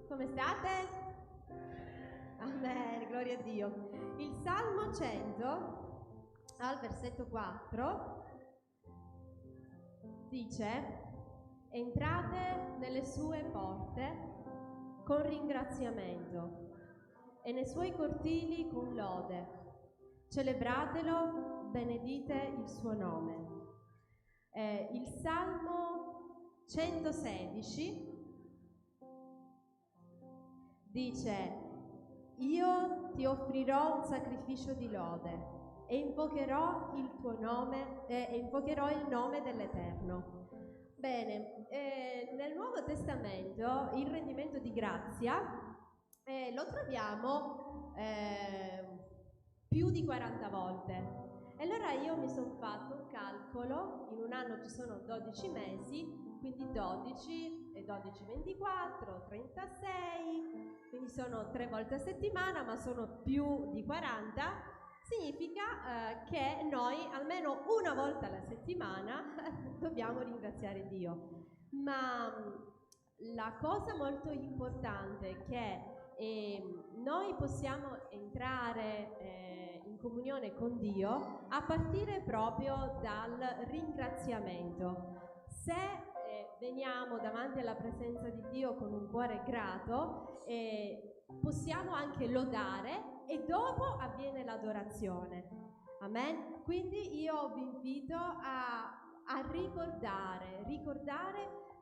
Come state? Amen, gloria a Dio. Il Salmo 100, al versetto 4, dice: entrate nelle sue porte con ringraziamento e nei suoi cortili con lode. Celebratelo, benedite il suo nome. Il Salmo 116 dice: io ti offrirò un sacrificio di lode e invocherò il tuo nome e invocherò il nome dell'Eterno. Bene, nel Nuovo Testamento il rendimento di grazia lo troviamo più di 40 volte. E allora io mi sono fatto un calcolo: in un anno ci sono 12 mesi, quindi 12 e 12 24, 36, quindi sono 3 volte a settimana, ma sono più di 40. Significa che noi almeno una volta alla settimana dobbiamo ringraziare Dio. Ma la cosa molto importante è che noi possiamo entrare in comunione con Dio a partire proprio dal ringraziamento. Se veniamo davanti alla presenza di Dio con un cuore grato, possiamo anche lodare e dopo avviene l'adorazione. Amen? Quindi io vi invito a ricordare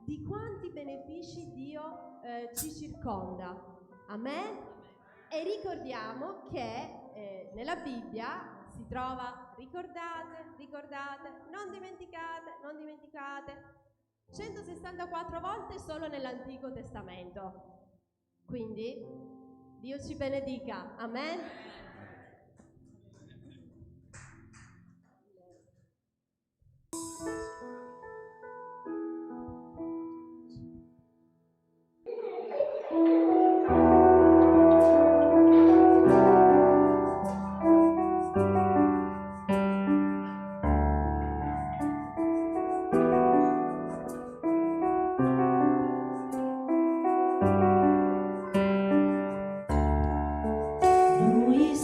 di quanti benefici Dio ci circonda. Amen? E ricordiamo che nella Bibbia si trova ricordate, non dimenticate, 164 volte solo nell'Antico Testamento. Quindi Dio ci benedica. Amen? Lui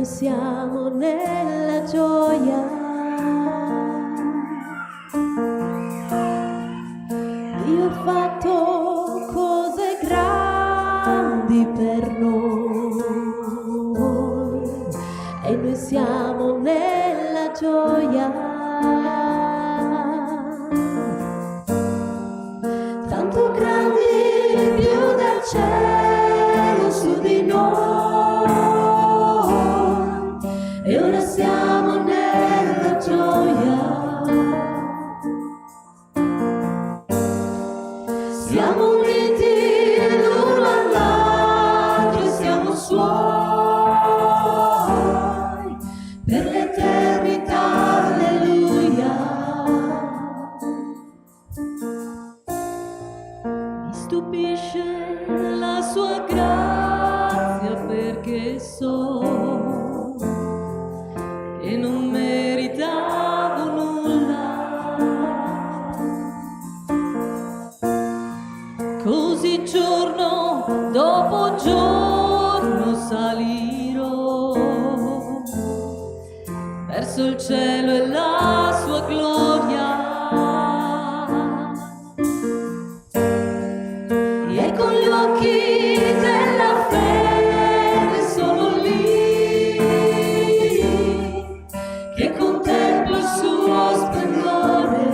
siamo nella gioia. Dio ha fatto cose grandi per noi e noi siamo nella gioia. Tanto grandi più del cielo su di noi e ora siamo nella gioia. Siamo uniti l'uno all'altro e siamo suoi per l'eternità, alleluia. Mi stupisce la sua grazia perché so che non meritavo nulla. Così giorno dopo giorno salirò verso il cielo e la sua gloria, e con gli occhi della fede sono lì che contemplo il suo splendore.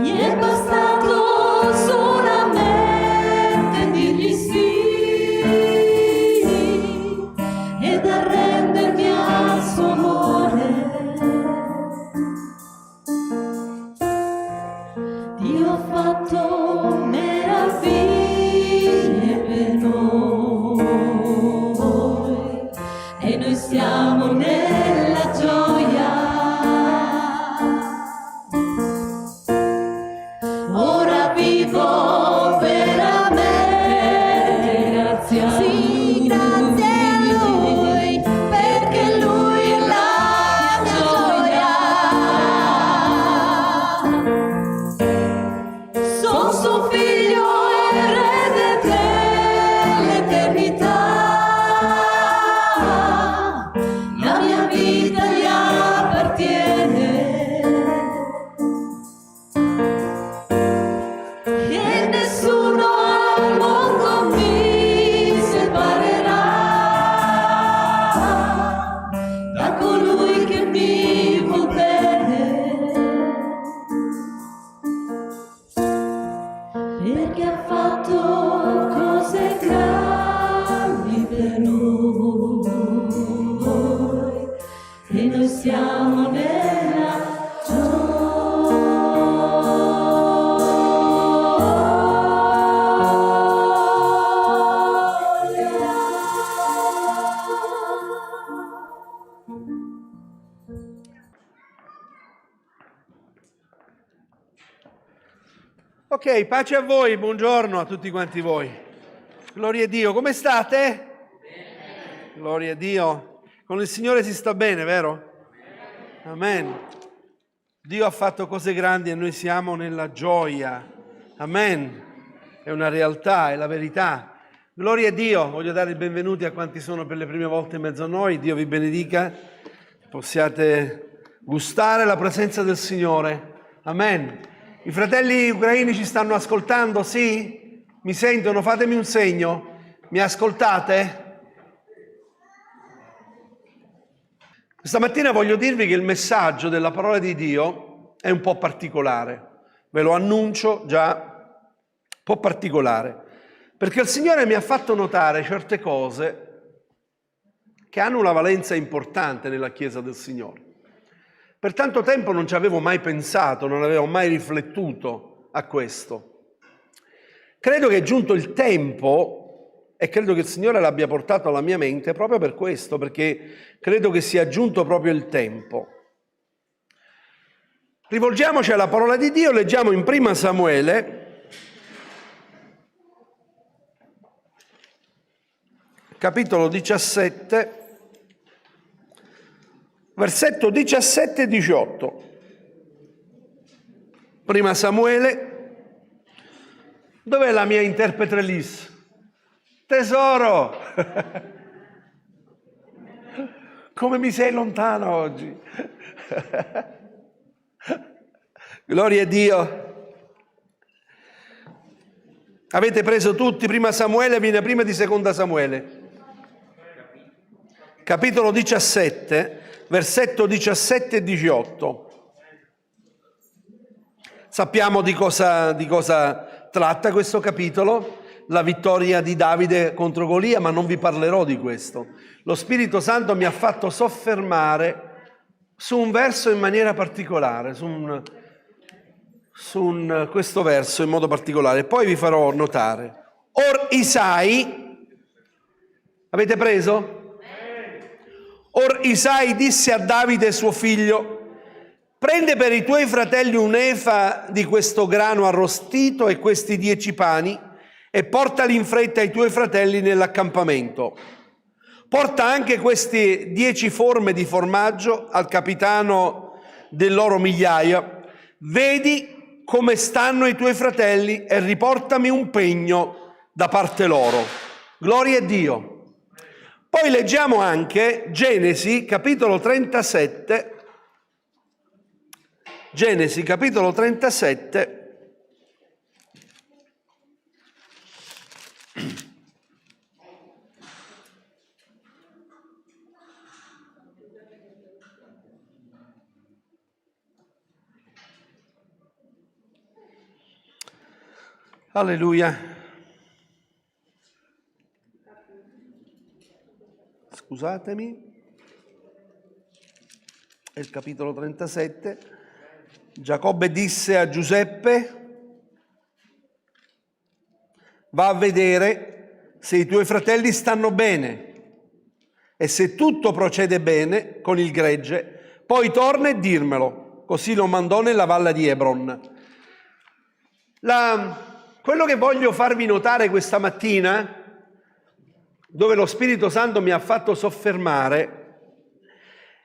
Mi è bastato solamente dirgli sì ed arrendermi al suo amore. Dio ha fatto meraviglie per noi e noi siamo nella gioia. Ora vivo veramente grazie a Lui. Sì, grazie a Lui, perché Lui è la mia gioia. Sono suo figlio erede dell'eternità. La mia vita gli appartiene. E nessuno al mondo mi separerà da colui che mi vuol bene, perché ha fatto cose grandi per noi e noi siamo nella Ok, pace a voi, buongiorno a tutti quanti voi. Gloria a Dio, come state? Bene. Gloria a Dio. Con il Signore si sta bene, vero? Amen. Dio ha fatto cose grandi e noi siamo nella gioia. Amen. È una realtà, è la verità. Gloria a Dio. Voglio dare il benvenuto a quanti sono per le prime volte in mezzo a noi. Dio vi benedica. Possiate gustare la presenza del Signore. Amen. I fratelli ucraini ci stanno ascoltando? Sì? Mi sentono? Fatemi un segno. Mi ascoltate? Questa mattina voglio dirvi che il messaggio della parola di Dio è un po' particolare. Ve lo annuncio già, un po' particolare. Perché il Signore mi ha fatto notare certe cose che hanno una valenza importante nella Chiesa del Signore. Per tanto tempo non ci avevo mai pensato, non avevo mai riflettuto a questo. Credo che è giunto il tempo, e credo che il Signore l'abbia portato alla mia mente proprio per questo, perché credo che sia giunto proprio il tempo. Rivolgiamoci alla parola di Dio, leggiamo in 1 Samuele, capitolo 17, versetto 17 e 18. 1 Samuele, dov'è la mia interprete Liz? Tesoro! Come mi sei lontano oggi? Gloria a Dio. Avete preso tutti prima Samuele, viene prima di seconda Samuele. Capitolo 17, versetto 17 e 18. Sappiamo di cosa tratta questo capitolo, la vittoria di Davide contro Golia, ma non vi parlerò di questo. Lo Spirito Santo mi ha fatto soffermare su un verso in maniera particolare, su questo verso in modo particolare. Poi vi farò notare. Or Isai, avete preso? Or Isai disse a Davide suo figlio: prende per i tuoi fratelli un'efa di questo grano arrostito e questi 10 pani e portali in fretta ai tuoi fratelli nell'accampamento. Porta anche queste 10 forme di formaggio al capitano del loro migliaia. Vedi come stanno i tuoi fratelli e riportami un pegno da parte loro. Gloria a Dio. Poi leggiamo anche Genesi, capitolo 37. Genesi, capitolo 37. Alleluia. Scusatemi. È il capitolo 37. Giacobbe disse a Giuseppe: va a vedere se i tuoi fratelli stanno bene e se tutto procede bene con il gregge, poi torna e dirmelo. Così lo mandò nella valle di Hebron. Quello che voglio farvi notare questa mattina, dove lo Spirito Santo mi ha fatto soffermare,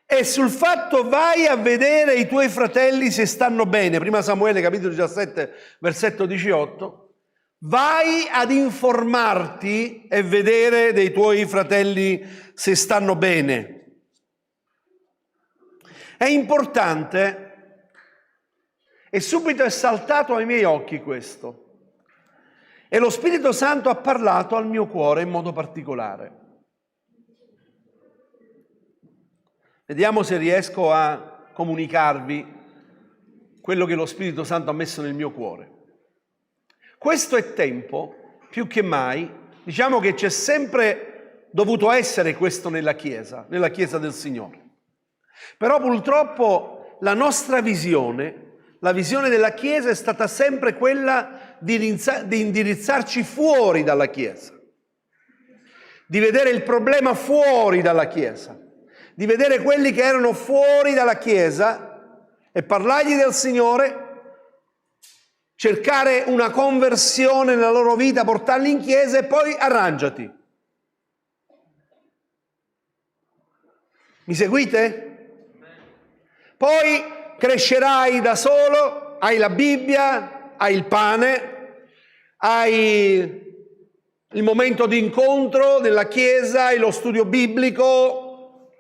è sul fatto: vai a vedere i tuoi fratelli se stanno bene. Prima Samuele, capitolo 17, versetto 18. Vai ad informarti e vedere dei tuoi fratelli se stanno bene. È importante, e subito è saltato ai miei occhi questo. E lo Spirito Santo ha parlato al mio cuore in modo particolare. Vediamo se riesco a comunicarvi quello che lo Spirito Santo ha messo nel mio cuore. Questo è tempo, più che mai, diciamo che c'è sempre dovuto essere questo nella Chiesa del Signore. Però purtroppo la nostra visione, la visione della Chiesa è stata sempre quella di indirizzarci fuori dalla Chiesa, di vedere il problema fuori dalla Chiesa, di vedere quelli che erano fuori dalla Chiesa e parlargli del Signore, cercare una conversione nella loro vita, portarli in Chiesa e poi arrangiati. Mi seguite? Poi crescerai da solo, hai la Bibbia, hai il pane, hai il momento di incontro della Chiesa, hai lo studio biblico,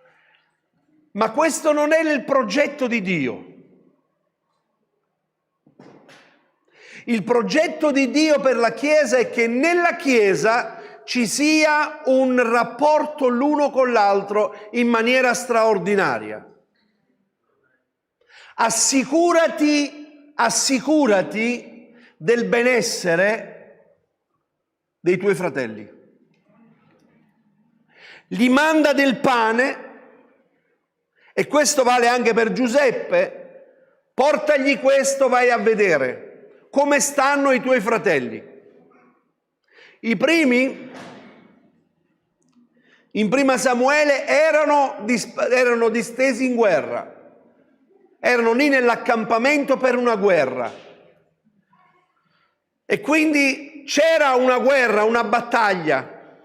ma questo non è il progetto di Dio. Il progetto di Dio per la Chiesa è che nella Chiesa ci sia un rapporto l'uno con l'altro in maniera straordinaria. Assicurati del benessere dei tuoi fratelli. Gli manda del pane, e questo vale anche per Giuseppe. Portagli questo, vai a vedere come stanno i tuoi fratelli. I primi, in prima Samuele, erano distesi in guerra. Erano lì nell'accampamento per una guerra. E quindi c'era una guerra, una battaglia.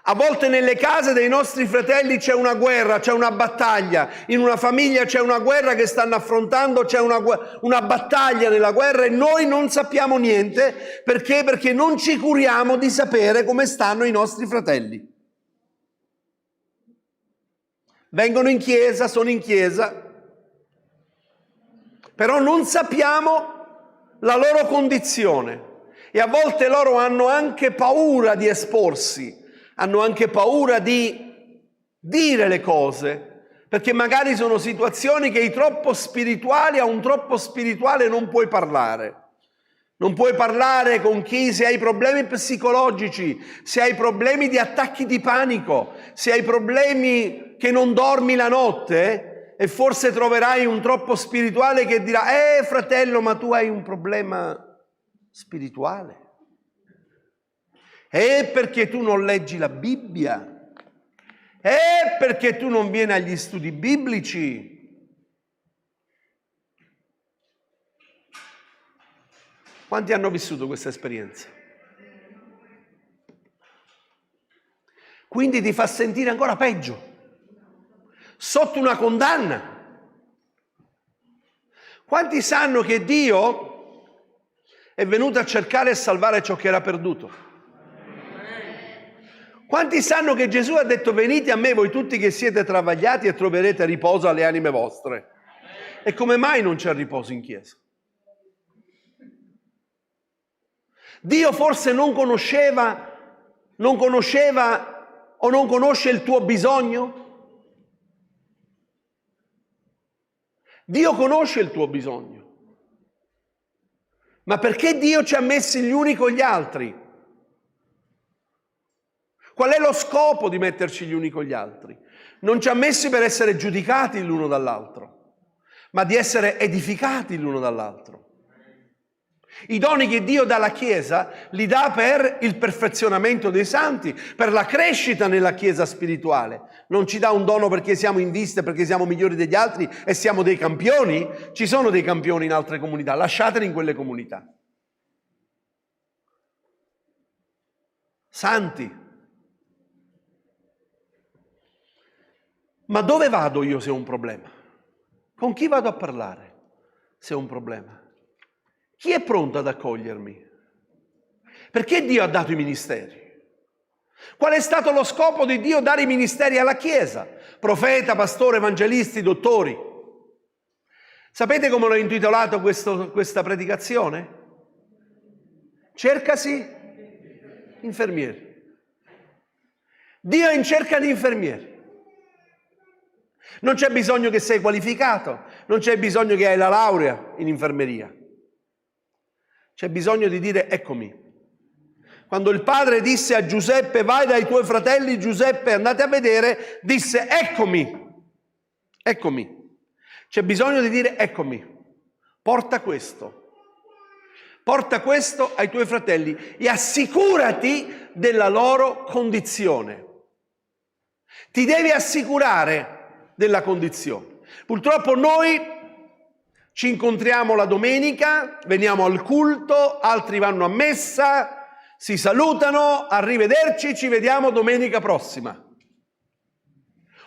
A volte nelle case dei nostri fratelli c'è una guerra, c'è una battaglia. In una famiglia c'è una guerra che stanno affrontando, c'è una battaglia nella guerra e noi non sappiamo niente. Perché? Perché non ci curiamo di sapere come stanno i nostri fratelli. Vengono in chiesa, sono in chiesa, però non sappiamo la loro condizione. E a volte loro hanno anche paura di esporsi. Hanno anche paura di dire le cose, perché magari sono situazioni che a un troppo spirituale non puoi parlare. Non puoi parlare con chi, se hai problemi psicologici, se hai problemi di attacchi di panico, se hai problemi che non dormi la notte, e forse troverai un troppo spirituale che dirà: fratello, ma tu hai un problema spirituale. Perché tu non leggi la Bibbia? Perché tu non vieni agli studi biblici? Quanti hanno vissuto questa esperienza? Quindi ti fa sentire ancora peggio, sotto una condanna. Quanti sanno che Dio è venuto a cercare e salvare ciò che era perduto? Quanti sanno che Gesù ha detto: venite a me voi tutti che siete travagliati e troverete riposo alle anime vostre? E come mai non c'è riposo in chiesa? Dio forse non conosceva o non conosce il tuo bisogno? Dio conosce il tuo bisogno. Ma perché Dio ci ha messi gli uni con gli altri? Qual è lo scopo di metterci gli uni con gli altri? Non ci ha messi per essere giudicati l'uno dall'altro, ma di essere edificati l'uno dall'altro. I doni che Dio dà alla Chiesa li dà per il perfezionamento dei santi, per la crescita nella Chiesa spirituale. Non ci dà un dono perché siamo in vista, perché siamo migliori degli altri e siamo dei campioni. Ci sono dei campioni in altre comunità, lasciateli in quelle comunità. Santi. Ma dove vado io se ho un problema? Con chi vado a parlare se ho un problema? Chi è pronto ad accogliermi? Perché Dio ha dato i ministeri? Qual è stato lo scopo di Dio dare i ministeri alla Chiesa? Profeta, pastore, evangelisti, dottori. Sapete come l'ho intitolato questa predicazione? Cercasi infermieri. Dio è in cerca di infermieri. Non c'è bisogno che sei qualificato, non c'è bisogno che hai la laurea in infermeria. C'è bisogno di dire: eccomi. Quando il padre disse a Giuseppe: vai dai tuoi fratelli, Giuseppe, andate a vedere, disse: eccomi, eccomi. C'è bisogno di dire: eccomi, porta questo ai tuoi fratelli e assicurati della loro condizione. Ti devi assicurare della condizione. Purtroppo noi ci incontriamo la domenica, veniamo al culto, altri vanno a messa, si salutano, arrivederci, ci vediamo domenica prossima.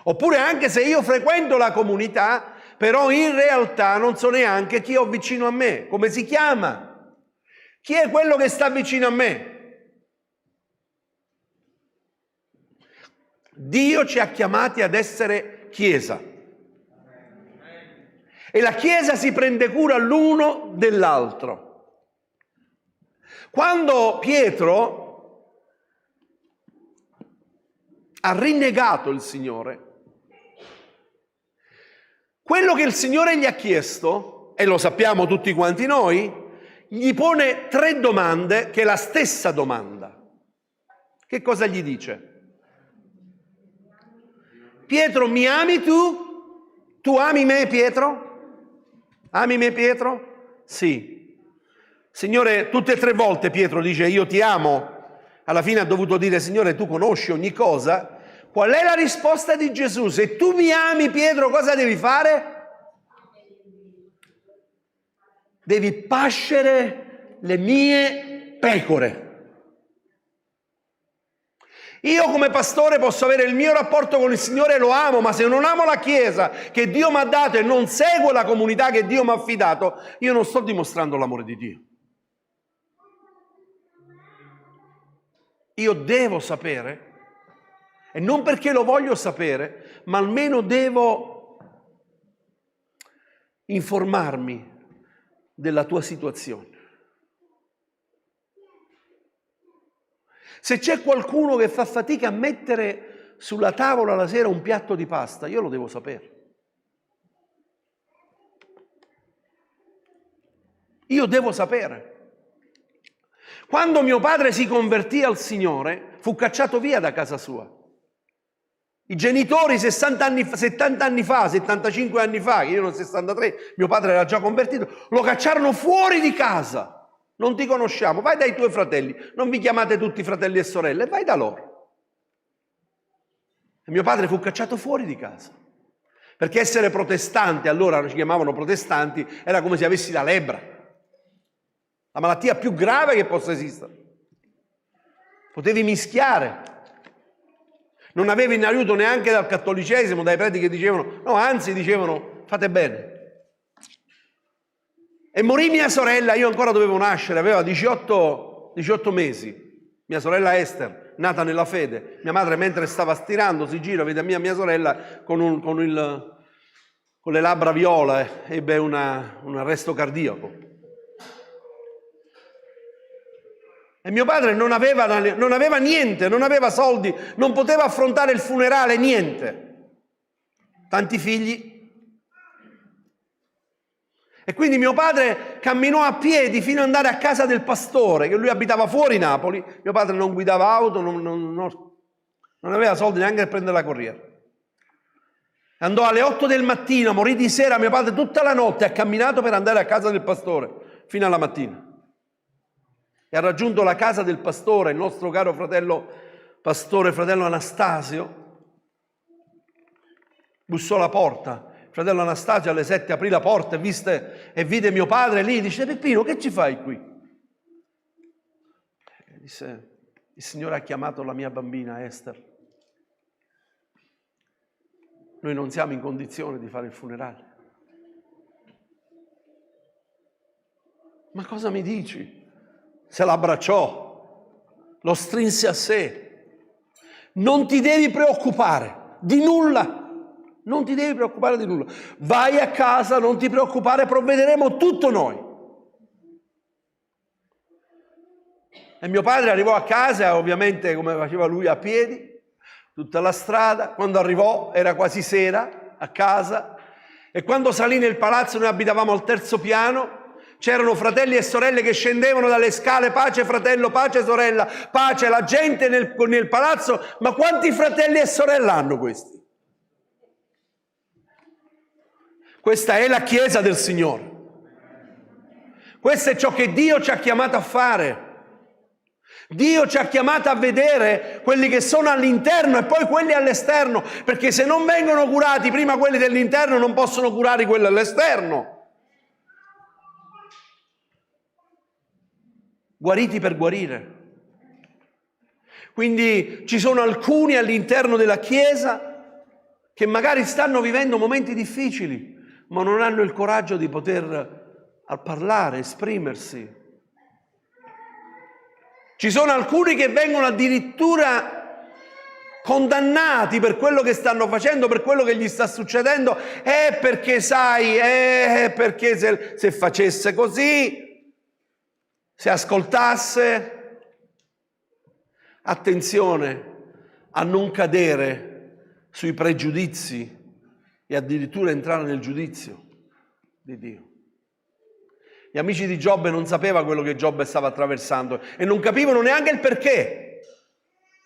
Oppure anche se io frequento la comunità, però in realtà non so neanche chi ho vicino a me, come si chiama, chi è quello che sta vicino a me. Dio ci ha chiamati ad essere Chiesa. E la Chiesa si prende cura l'uno dell'altro. Quando Pietro ha rinnegato il Signore, quello che il Signore gli ha chiesto, e lo sappiamo tutti quanti noi, gli pone 3 domande che è la stessa domanda. Che cosa gli dice? Pietro, mi ami tu? Tu ami me, Pietro? Ami me, Pietro? Sì. Signore, tutte e 3 volte Pietro dice: io ti amo. Alla fine ha dovuto dire: Signore, tu conosci ogni cosa. Qual è la risposta di Gesù? Se tu mi ami, Pietro, cosa devi fare? Devi pascere le mie pecore. Io come pastore posso avere il mio rapporto con il Signore e lo amo, ma se non amo la Chiesa che Dio mi ha dato e non seguo la comunità che Dio mi ha affidato, io non sto dimostrando l'amore di Dio. Io devo sapere, e non perché lo voglio sapere, ma almeno devo informarmi della tua situazione. Se c'è qualcuno che fa fatica a mettere sulla tavola la sera un piatto di pasta, io lo devo sapere. Io devo sapere. Quando mio padre si convertì al Signore, fu cacciato via da casa sua. I genitori 70 anni fa, 75 anni fa, che io ero 63, mio padre era già convertito, lo cacciarono fuori di casa. Non ti conosciamo, vai dai tuoi fratelli, non vi chiamate tutti fratelli e sorelle, vai da loro. E mio padre fu cacciato fuori di casa, perché essere protestante, allora ci chiamavano protestanti, era come se avessi la lebbra, la malattia più grave che possa esistere. Potevi mischiare, non avevi in aiuto neanche dal cattolicesimo, dai preti che dicevano, no, anzi dicevano, fate bene. E morì mia sorella, io ancora dovevo nascere, aveva 18 mesi, mia sorella Esther, nata nella fede. Mia madre mentre stava stirando si gira, vede mia sorella con le labbra viola, ebbe un arresto cardiaco. E mio padre non aveva niente, non aveva soldi, non poteva affrontare il funerale, niente. Tanti figli. E quindi mio padre camminò a piedi fino ad andare a casa del pastore, che lui abitava fuori Napoli. Mio padre non guidava auto, non aveva soldi neanche per prendere la corriera. Andò alle 8 del mattino, morì di sera. Mio padre tutta la notte ha camminato per andare a casa del pastore, fino alla mattina. E ha raggiunto la casa del pastore, il nostro caro fratello pastore, fratello Anastasio. Bussò alla porta. Fratello Anastasio alle 7 aprì la porta e vide mio padre lì, dice: Peppino, che ci fai qui? E disse: il Signore ha chiamato la mia bambina Esther. Noi non siamo in condizione di fare il funerale. Ma cosa mi dici? Se l'abbracciò, lo strinse a sé. Non ti devi preoccupare di nulla. Non ti devi preoccupare di nulla. Vai a casa, non ti preoccupare, provvederemo tutto noi. E mio padre arrivò a casa, ovviamente come faceva lui a piedi, tutta la strada. Quando arrivò era quasi sera a casa e quando salì nel palazzo, noi abitavamo al 3° piano, c'erano fratelli e sorelle che scendevano dalle scale, pace fratello, pace sorella, pace, la gente nel palazzo. Ma quanti fratelli e sorelle hanno questi? Questa è la Chiesa del Signore. Questo è ciò che Dio ci ha chiamato a fare. Dio ci ha chiamato a vedere quelli che sono all'interno e poi quelli all'esterno, perché se non vengono curati prima quelli dell'interno non possono curare quelli all'esterno. Guariti per guarire. Quindi ci sono alcuni all'interno della Chiesa che magari stanno vivendo momenti difficili, ma non hanno il coraggio di poter parlare, esprimersi. Ci sono alcuni che vengono addirittura condannati per quello che stanno facendo, per quello che gli sta succedendo, perché sai, perché se facesse così, se ascoltasse. Attenzione a non cadere sui pregiudizi e addirittura entrare nel giudizio di Dio. Gli amici di Giobbe non sapevano quello che Giobbe stava attraversando e non capivano neanche il perché,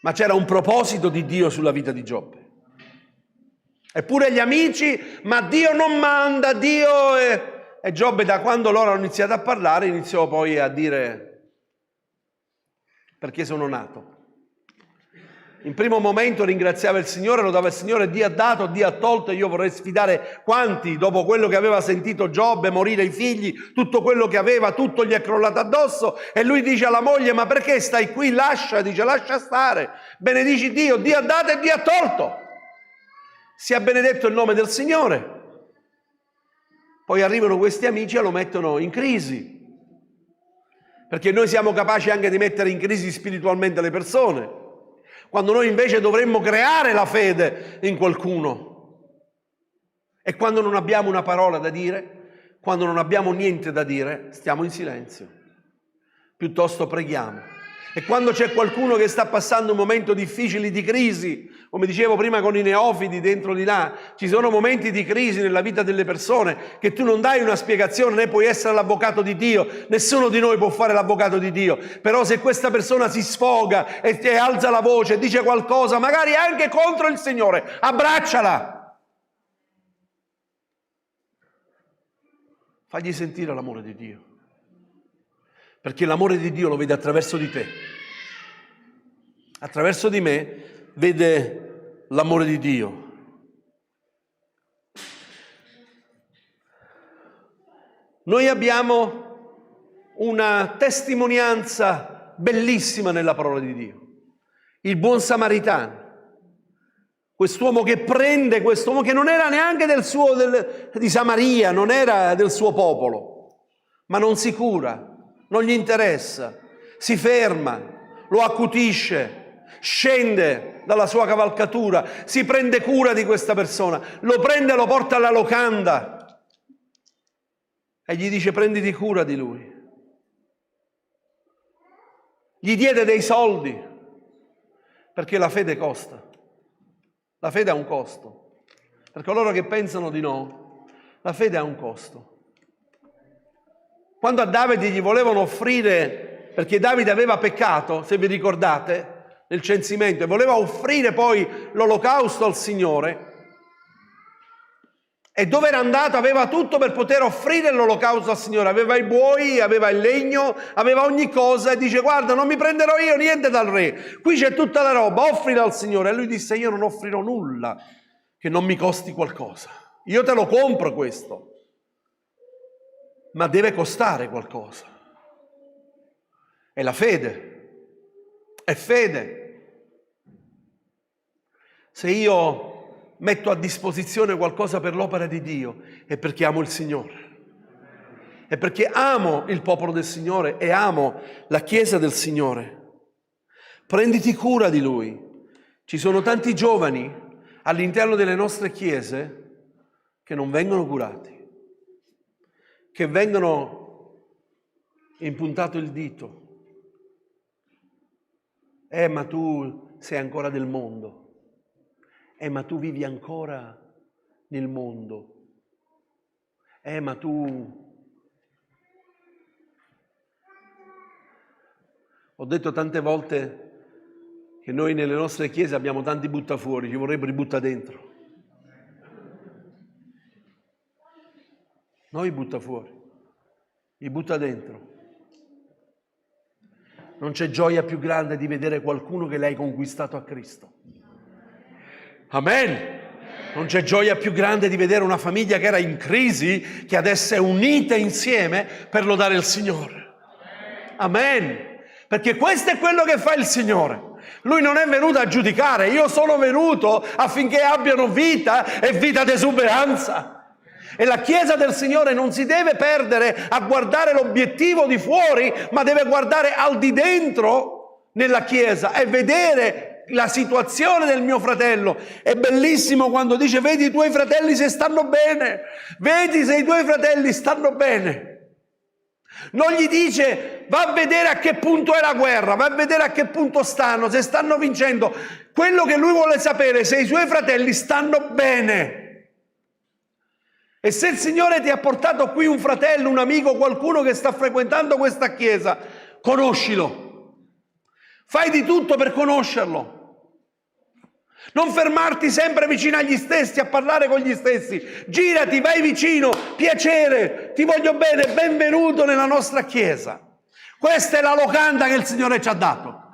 ma c'era un proposito di Dio sulla vita di Giobbe. Eppure gli amici: ma Dio non manda, Dio E Giobbe, da quando loro hanno iniziato a parlare, iniziò poi a dire: perché sono nato? In primo momento ringraziava il Signore, lodava il Signore, Dio ha dato, Dio ha tolto, e io vorrei sfidare quanti, dopo quello che aveva sentito Giobbe, morire i figli, tutto quello che aveva, tutto gli è crollato addosso, e lui dice alla moglie: ma perché stai qui? Lascia, dice, lascia stare, benedici Dio, Dio ha dato e Dio ha tolto. Sia benedetto il nome del Signore. Poi arrivano questi amici e lo mettono in crisi, perché noi siamo capaci anche di mettere in crisi spiritualmente le persone, quando noi invece dovremmo creare la fede in qualcuno. E quando non abbiamo una parola da dire, quando non abbiamo niente da dire, stiamo in silenzio, piuttosto preghiamo. E quando c'è qualcuno che sta passando un momento difficile di crisi, come dicevo prima con i neofiti dentro di là, ci sono momenti di crisi nella vita delle persone che tu non dai una spiegazione, né puoi essere l'avvocato di Dio, nessuno di noi può fare l'avvocato di Dio, però se questa persona si sfoga e alza la voce, dice qualcosa, magari anche contro il Signore, abbracciala. Fagli sentire l'amore di Dio. Perché l'amore di Dio lo vede attraverso di te. Attraverso di me vede l'amore di Dio. Noi abbiamo una testimonianza bellissima nella parola di Dio. Il buon samaritano. Quest'uomo che prende, quest'uomo che non era neanche di Samaria, non era del suo popolo, ma non si cura. Non gli interessa, si ferma, lo accutisce, scende dalla sua cavalcatura, si prende cura di questa persona, lo prende e lo porta alla locanda e gli dice: prenditi cura di lui. Gli diede dei soldi, perché la fede costa, la fede ha un costo. Per coloro che pensano di no, la fede ha un costo. Quando a Davide gli volevano offrire, perché Davide aveva peccato, se vi ricordate, nel censimento, e voleva offrire poi l'olocausto al Signore, e dove era andato aveva tutto per poter offrire l'olocausto al Signore, aveva i buoi, aveva il legno, aveva ogni cosa, e dice: guarda, non mi prenderò io niente dal re, qui c'è tutta la roba, offrila al Signore. E lui disse: io non offrirò nulla che non mi costi qualcosa, io te lo compro questo, ma deve costare qualcosa. È la fede, è fede. Se io metto a disposizione qualcosa per l'opera di Dio, è perché amo il Signore, è perché amo il popolo del Signore e amo la Chiesa del Signore. Prenditi cura di Lui. Ci sono tanti giovani all'interno delle nostre chiese che non vengono curati, che vengono impuntato il dito. Ma tu sei ancora del mondo. Ma tu vivi ancora nel mondo. Ma tu... Ho detto tante volte che noi nelle nostre chiese abbiamo tanti buttafuori, ci vorrebbero butta dentro. Noi butta fuori, li butta dentro. Non c'è gioia più grande di vedere qualcuno che l'hai conquistato a Cristo. Amen. Non c'è gioia più grande di vedere una famiglia che era in crisi, che adesso è unita insieme per lodare il Signore. Amen. Perché questo è quello che fa il Signore. Lui non è venuto a giudicare, io sono venuto affinché abbiano vita e vita d'esuberanza. E la Chiesa del Signore non si deve perdere a guardare l'obiettivo di fuori, ma deve guardare al di dentro nella Chiesa e vedere la situazione del mio fratello. È bellissimo quando dice: vedi i tuoi fratelli se stanno bene, vedi se i tuoi fratelli stanno bene. Non gli dice: va a vedere a che punto è la guerra, va a vedere a che punto stanno, se stanno vincendo. Quello che lui vuole sapere è se i suoi fratelli stanno bene. E se il Signore ti ha portato qui un fratello, un amico, qualcuno che sta frequentando questa chiesa, conoscilo. Fai di tutto per conoscerlo. Non fermarti sempre vicino agli stessi, a parlare con gli stessi. Girati, vai vicino, piacere, ti voglio bene, benvenuto nella nostra chiesa. Questa è la locanda che il Signore ci ha dato.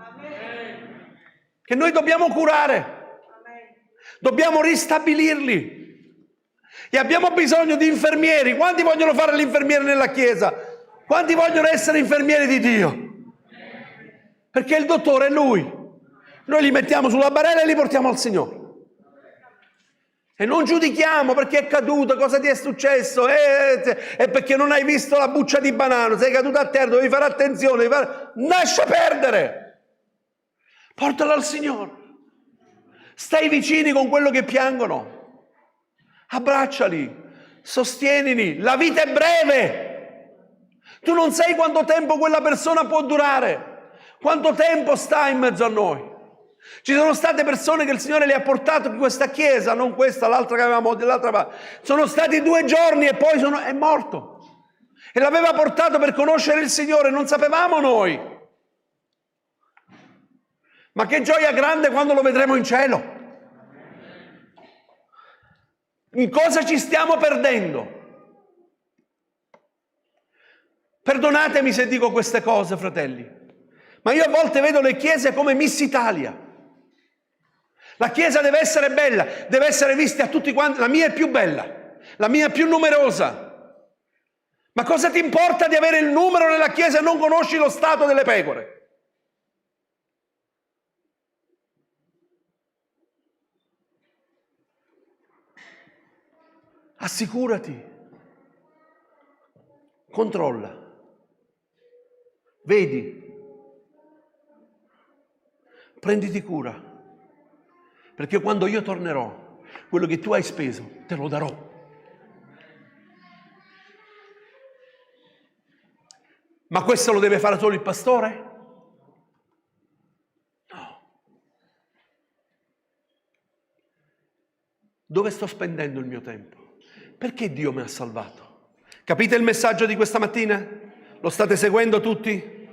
che noi dobbiamo curare, dobbiamo ristabilirli. E abbiamo bisogno di infermieri. Quanti vogliono fare l'infermiere nella Chiesa? Quanti vogliono essere infermieri di Dio? Perché il dottore è Lui. Noi li mettiamo sulla barella e li portiamo al Signore. E non giudichiamo perché è caduto, cosa ti è successo, è perché non hai visto la buccia di banano, sei caduto a terra, devi fare attenzione, lascia perdere. Portalo al Signore. Stai vicini con quello che piangono. Abbracciali, sostienili, la vita è breve. Tu non sai quanto tempo quella persona può durare, quanto tempo sta in mezzo a noi. Ci sono state persone che il Signore le ha portato in questa chiesa, non questa, l'altra che avevamo dall'altra parte. Sono stati 2 giorni e poi è morto. E l'aveva portato per conoscere il Signore, non sapevamo noi. Ma che gioia grande quando lo vedremo in cielo. In cosa ci stiamo perdendo? Perdonatemi se dico queste cose, fratelli, ma io a volte vedo le chiese come Miss Italia. La chiesa deve essere bella, deve essere vista a tutti quanti. La mia è più bella, la mia è più numerosa. Ma cosa ti importa di avere il numero nella chiesa e non conosci lo stato delle pecore? Assicurati, controlla, vedi, prenditi cura, perché quando io tornerò, quello che tu hai speso te lo darò. Ma questo lo deve fare solo il pastore? No. Dove sto spendendo il mio tempo? Perché Dio mi ha salvato? Capite il messaggio di questa mattina? Lo state seguendo tutti?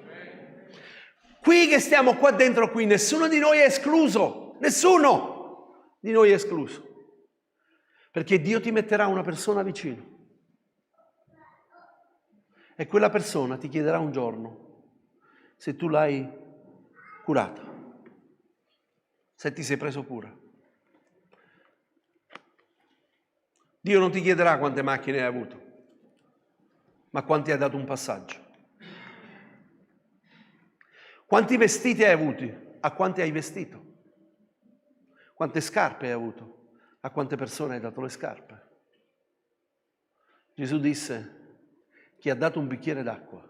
Qui che stiamo qua dentro qui, nessuno di noi è escluso. Nessuno di noi è escluso. Perché Dio ti metterà una persona vicino. E quella persona ti chiederà un giorno se tu l'hai curata, se ti sei preso cura. Dio non ti chiederà quante macchine hai avuto, ma quanti hai dato un passaggio. Quanti vestiti hai avuti? A quanti hai vestito? Quante scarpe hai avuto? A quante persone hai dato le scarpe? Gesù disse: chi ha dato un bicchiere d'acqua,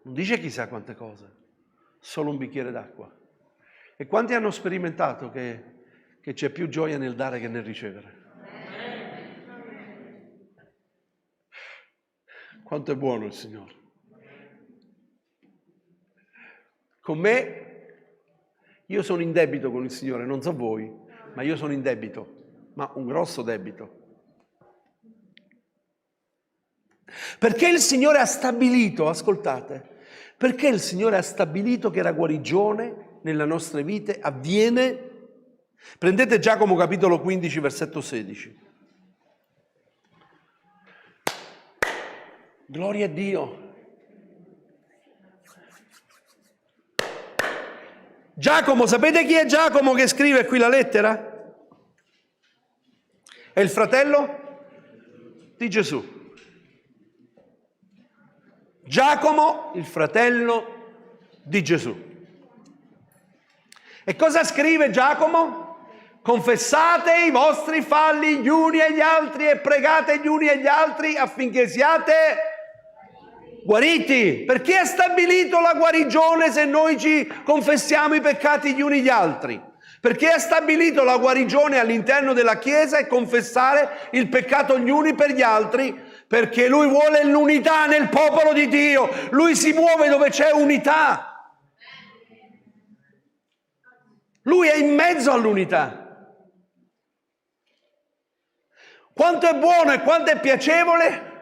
non dice chissà quante cose, solo un bicchiere d'acqua. E quanti hanno sperimentato che c'è più gioia nel dare che nel ricevere? Quanto è buono il Signore. Con me, io sono in debito con il Signore, non so voi, ma io sono in debito, ma un grosso debito. Perché il Signore ha stabilito, ascoltate, perché il Signore ha stabilito che la guarigione nelle nostre vite avviene. Prendete Giacomo capitolo 15, versetto 16. Gloria a Dio. Giacomo, sapete chi è Giacomo che scrive qui la lettera? È il fratello di Gesù. Giacomo, il fratello di Gesù. E cosa scrive Giacomo? Confessate i vostri falli gli uni agli altri e pregate gli uni agli altri affinché siate guariti. Perché ha stabilito la guarigione se noi ci confessiamo i peccati gli uni agli altri? Perché ha stabilito la guarigione all'interno della Chiesa e confessare il peccato gli uni per gli altri? Perché Lui vuole l'unità nel popolo di Dio. Lui si muove dove c'è unità. Lui è in mezzo all'unità. Quanto è buono e quanto è piacevole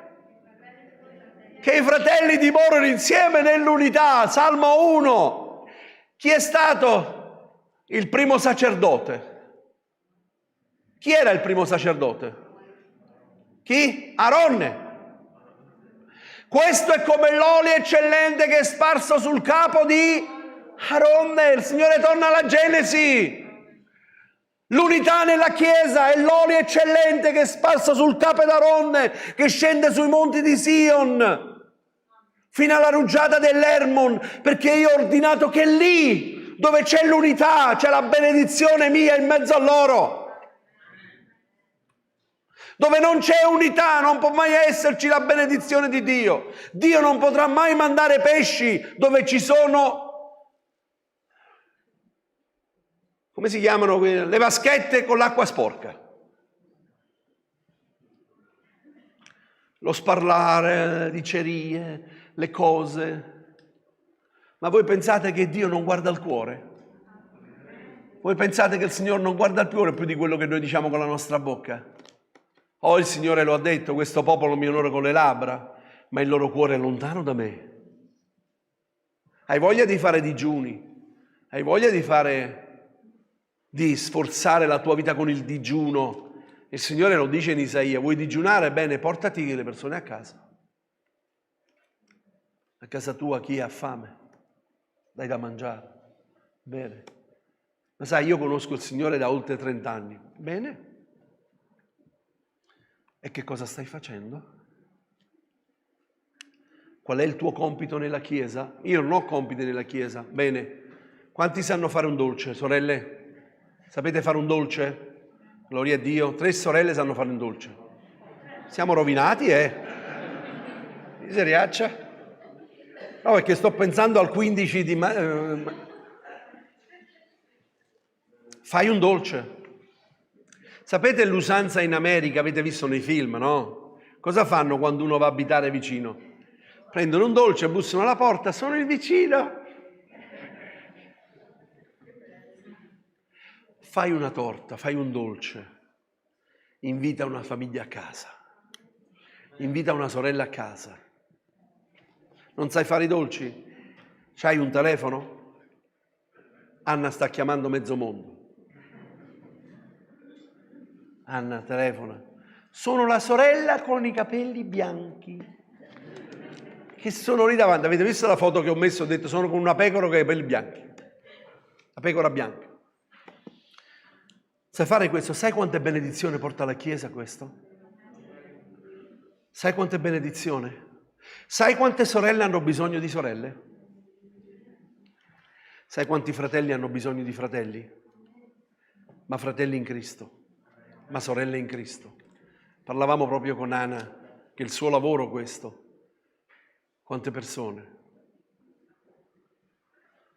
che i fratelli dimorano insieme nell'unità. Salmo 1. Chi è stato il primo sacerdote? Chi era il primo sacerdote? Chi? Aronne. Questo è come l'olio eccellente che è sparso sul capo di Aronne, il Signore torna alla Genesi. L'unità nella Chiesa è l'olio eccellente che è sparso sul capo d'Aronne, che scende sui monti di Sion, fino alla rugiada dell'Hermon, perché io ho ordinato che lì, dove c'è l'unità, c'è la benedizione mia in mezzo a loro. Dove non c'è unità non può mai esserci la benedizione di Dio. Dio non potrà mai mandare pesci dove ci sono, come si chiamano, le vaschette con l'acqua sporca. Lo sparlare, dicerie, le cose. Ma voi pensate che Dio non guarda il cuore? Voi pensate che il Signore non guarda il cuore più di quello che noi diciamo con la nostra bocca? Oh, il Signore lo ha detto, questo popolo mi onora con le labbra, ma il loro cuore è lontano da me. Hai voglia di fare digiuni? Hai voglia di sforzare la tua vita con il digiuno? Il Signore lo dice in Isaia, vuoi digiunare? Bene, portati le persone a casa. A casa tua chi ha fame, dai da mangiare. Bene. Ma sai, io conosco il Signore da oltre 30 anni. Bene. E che cosa stai facendo? Qual è il tuo compito nella Chiesa? Io non ho compiti nella Chiesa. Bene. Quanti sanno fare un dolce, sorelle? Sapete fare un dolce? Gloria a Dio. 3 sorelle sanno fare un dolce. Siamo rovinati, Miseriaccia. No, perché sto pensando al 15 di Fai un dolce. Sapete l'usanza in America, avete visto nei film, no? Cosa fanno quando uno va a abitare vicino? Prendono un dolce, bussano alla porta, sono il vicino. Fai una torta, fai un dolce, invita una famiglia a casa, invita una sorella a casa. Non sai fare i dolci? C'hai un telefono? Anna sta chiamando mezzo mondo. Anna telefona. Sono la sorella con i capelli bianchi. Che sono lì davanti. Avete visto la foto che ho messo? Ho detto sono con una pecora con i capelli bianchi. La pecora bianca. Sai fare questo? Sai quante benedizioni porta la Chiesa questo? Sai quante benedizioni? Sai quante sorelle hanno bisogno di sorelle? Sai quanti fratelli hanno bisogno di fratelli? Ma fratelli in Cristo. Ma sorelle in Cristo. Parlavamo proprio con Anna che il suo lavoro questo. Quante persone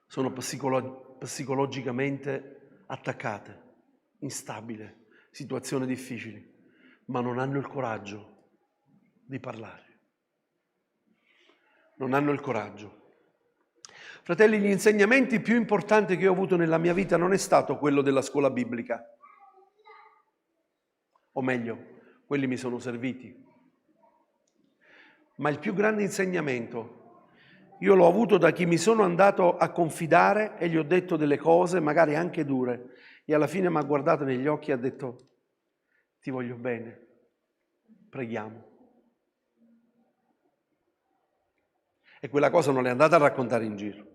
sono psicologicamente attaccate, instabili, situazioni difficili, ma non hanno il coraggio di parlare. Non hanno il coraggio. Fratelli, gli insegnamenti più importanti che ho avuto nella mia vita non è stato quello della scuola biblica. O meglio, quelli mi sono serviti. Ma il più grande insegnamento io l'ho avuto da chi mi sono andato a confidare e gli ho detto delle cose, magari anche dure, e alla fine mi ha guardato negli occhi e ha detto: ti voglio bene, preghiamo. E quella cosa non l'è andata a raccontare in giro,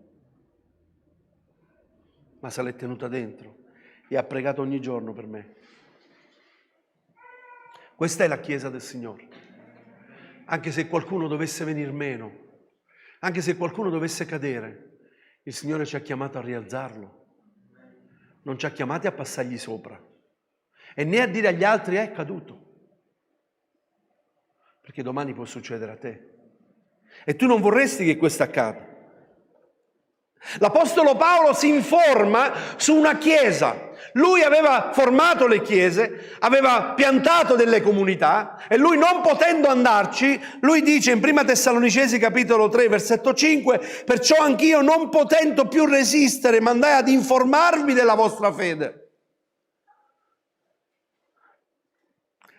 ma se l'è tenuta dentro e ha pregato ogni giorno per me. Questa è la Chiesa del Signore. Anche se qualcuno dovesse venir meno, anche se qualcuno dovesse cadere, il Signore ci ha chiamato a rialzarlo. Non ci ha chiamati a passargli sopra e né a dire agli altri è caduto, perché domani può succedere a te e tu non vorresti che questo accada. L'Apostolo Paolo si informa su una chiesa. Lui aveva formato le chiese, aveva piantato delle comunità e lui, non potendo andarci, lui dice in Prima Tessalonicesi capitolo 3 versetto 5: perciò anch'io, non potendo più resistere, mandai ad informarvi della vostra fede,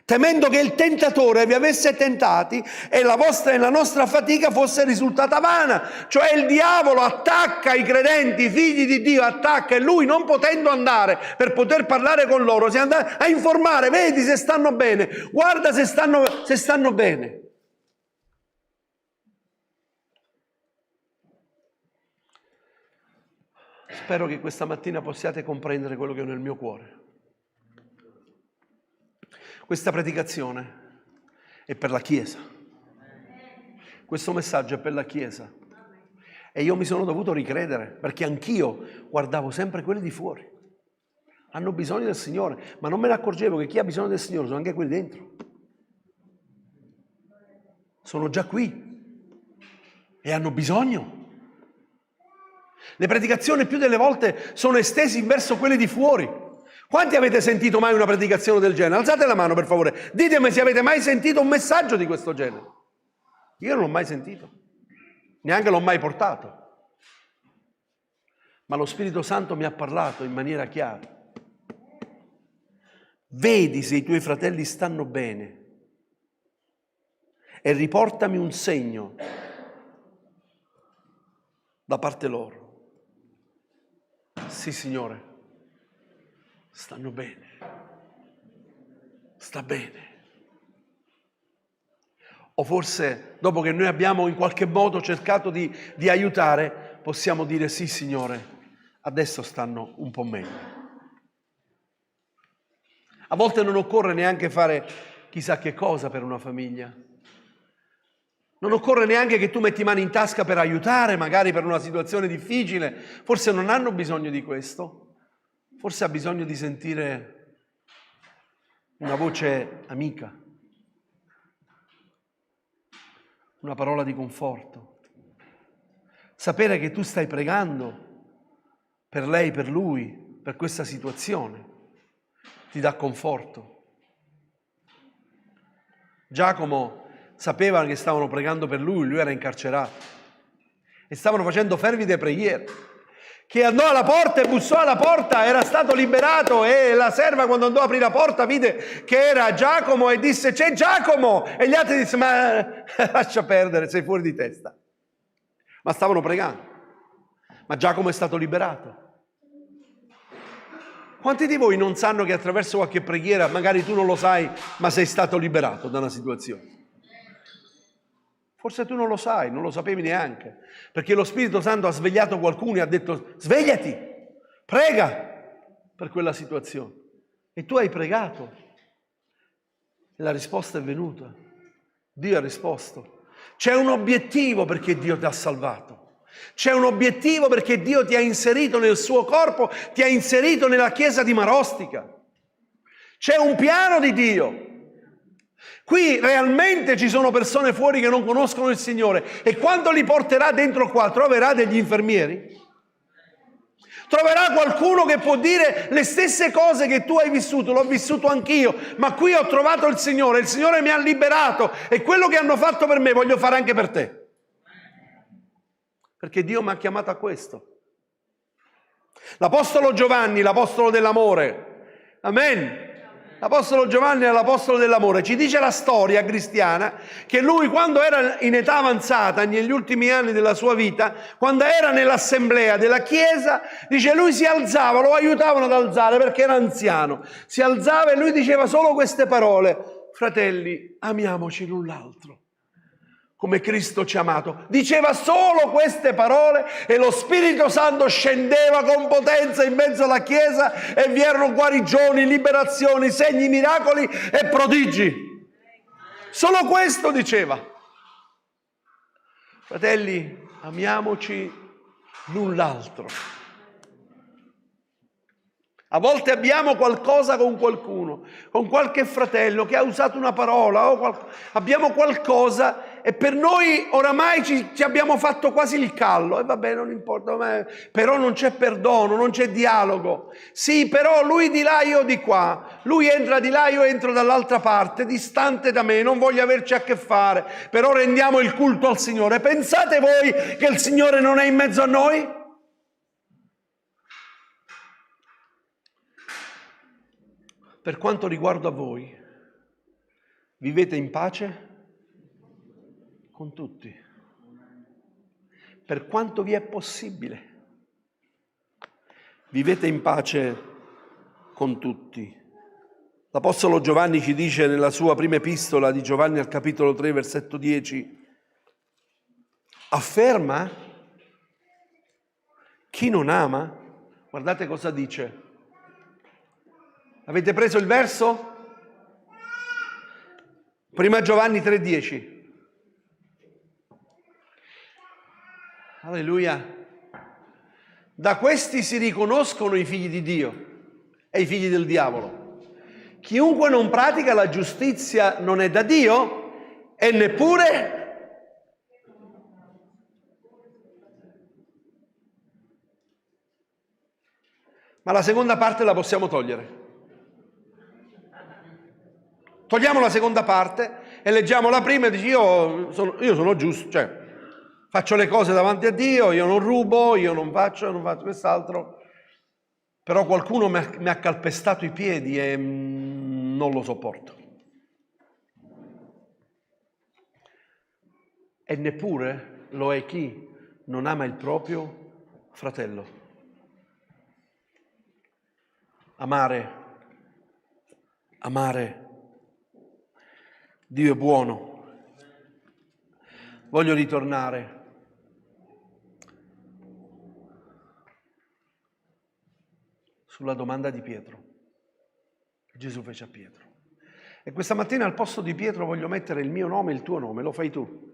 temendo che il tentatore vi avesse tentati e la nostra fatica fosse risultata vana. Cioè il diavolo attacca i credenti, i figli di Dio, attacca, e lui, non potendo andare per poter parlare con loro, si andava a informare: vedi se stanno bene, guarda se stanno bene. Spero che questa mattina possiate comprendere quello che ho nel mio cuore. Questa predicazione è per la Chiesa. Questo messaggio è per la Chiesa. E io mi sono dovuto ricredere, perché anch'io guardavo sempre quelli di fuori. Hanno bisogno del Signore, ma non me ne accorgevo che chi ha bisogno del Signore sono anche quelli dentro. Sono già qui e hanno bisogno. Le predicazioni più delle volte sono estesi verso quelli di fuori. Quanti avete sentito mai una predicazione del genere? Alzate la mano per favore, ditemi se avete mai sentito un messaggio di questo genere. Io non l'ho mai sentito, neanche l'ho mai portato. Ma lo Spirito Santo mi ha parlato in maniera chiara. Vedi se i tuoi fratelli stanno bene e riportami un segno da parte loro. Sì, Signore, stanno bene, sta bene. O forse, dopo che noi abbiamo in qualche modo cercato di aiutare, possiamo dire sì, Signore, adesso stanno un po' meglio. A volte non occorre neanche fare chissà che cosa per una famiglia. Non occorre neanche che tu metti mani in tasca per aiutare, magari per una situazione difficile. Forse non hanno bisogno di questo. Forse ha bisogno di sentire una voce amica, una parola di conforto. Sapere che tu stai pregando per lei, per lui, per questa situazione, ti dà conforto. Giacomo sapeva che stavano pregando per lui era incarcerato e stavano facendo fervide preghiere. Che andò alla porta e bussò alla porta, era stato liberato e la serva quando andò a aprire la porta vide che era Giacomo e disse: c'è Giacomo! E gli altri dissero: ma lascia perdere, sei fuori di testa. Ma stavano pregando. Ma Giacomo è stato liberato. Quanti di voi non sanno che attraverso qualche preghiera, magari tu non lo sai, ma sei stato liberato da una situazione? Forse tu non lo sai, non lo sapevi neanche, perché lo Spirito Santo ha svegliato qualcuno e ha detto: svegliati, prega per quella situazione. E tu hai pregato e la risposta è venuta. Dio ha risposto. C'è un obiettivo perché Dio ti ha salvato. C'è un obiettivo perché Dio ti ha inserito nel suo corpo, ti ha inserito nella chiesa di Marostica. C'è un piano di Dio. Qui realmente ci sono persone fuori che non conoscono il Signore e quando li porterà dentro qua troverà degli infermieri. Troverà qualcuno che può dire le stesse cose che tu hai vissuto, l'ho vissuto anch'io, ma qui ho trovato il Signore mi ha liberato e quello che hanno fatto per me voglio fare anche per te. Perché Dio mi ha chiamato a questo. L'Apostolo Giovanni, l'Apostolo dell'amore, amen. L'Apostolo Giovanni è l'Apostolo dell'amore. Ci dice la storia cristiana che lui quando era in età avanzata, negli ultimi anni della sua vita, quando era nell'assemblea della Chiesa, dice lui si alzava, lo aiutavano ad alzare perché era anziano. Si alzava e lui diceva solo queste parole: fratelli, amiamoci l'un l'altro come Cristo ci ha amato. Diceva solo queste parole e lo Spirito Santo scendeva con potenza in mezzo alla Chiesa e vi erano guarigioni, liberazioni, segni, miracoli e prodigi. Solo questo diceva. Fratelli, amiamoci l'un l'altro. A volte abbiamo qualcosa con qualcuno, con qualche fratello che ha usato una parola, abbiamo qualcosa e per noi oramai ci abbiamo fatto quasi il callo. E vabbè, non importa, però non c'è perdono, non c'è dialogo. Sì, però lui di là, io di qua. Lui entra di là, io entro dall'altra parte, distante da me, non voglio averci a che fare. Però rendiamo il culto al Signore. Pensate voi che il Signore non è in mezzo a noi? Per quanto riguarda voi, vivete in pace con tutti, per quanto vi è possibile. Vivete in pace con tutti. L'Apostolo Giovanni ci dice nella sua prima epistola di Giovanni al capitolo 3, versetto 10, afferma: chi non ama Guardate cosa dice. Avete preso il verso? Prima Giovanni 3,10. Alleluia. Da questi si riconoscono i figli di Dio e i figli del diavolo. Chiunque non pratica la giustizia non è da Dio e neppure... Ma la seconda parte la possiamo togliere. Togliamo la seconda parte e leggiamo la prima e dici io sono giusto, cioè faccio le cose davanti a Dio, io non rubo, io non faccio quest'altro, però qualcuno mi ha calpestato i piedi e non lo sopporto. E neppure lo è chi non ama il proprio fratello. Amare. Dio è buono. Voglio ritornare sulla domanda di Pietro. Gesù fece a Pietro. E questa mattina al posto di Pietro voglio mettere il mio nome e il tuo nome, lo fai tu.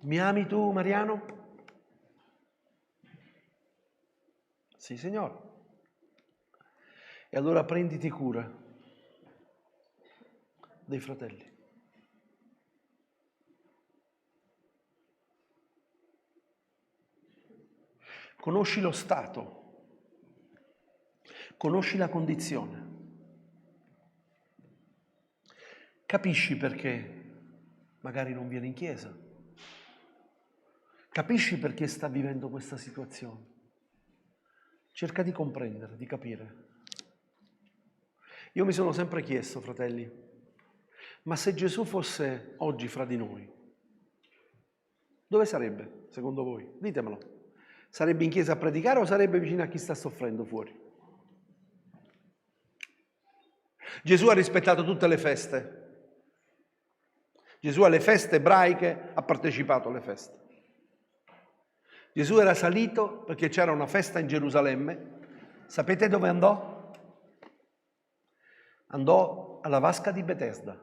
Mi ami tu, Mariano? Sì, Signore. E allora prenditi cura dei fratelli. Conosci lo stato, conosci la condizione, capisci perché magari non viene in chiesa, capisci perché sta vivendo questa situazione. Cerca di comprendere, di capire. Io mi sono sempre chiesto, fratelli, ma se Gesù fosse oggi fra di noi, dove sarebbe, secondo voi? Ditemelo. Sarebbe in chiesa a predicare o sarebbe vicino a chi sta soffrendo fuori? Gesù ha rispettato tutte le feste. Gesù alle feste ebraiche ha partecipato alle feste. Gesù era salito perché c'era una festa in Gerusalemme. Sapete dove andò? Andò alla vasca di Betesda.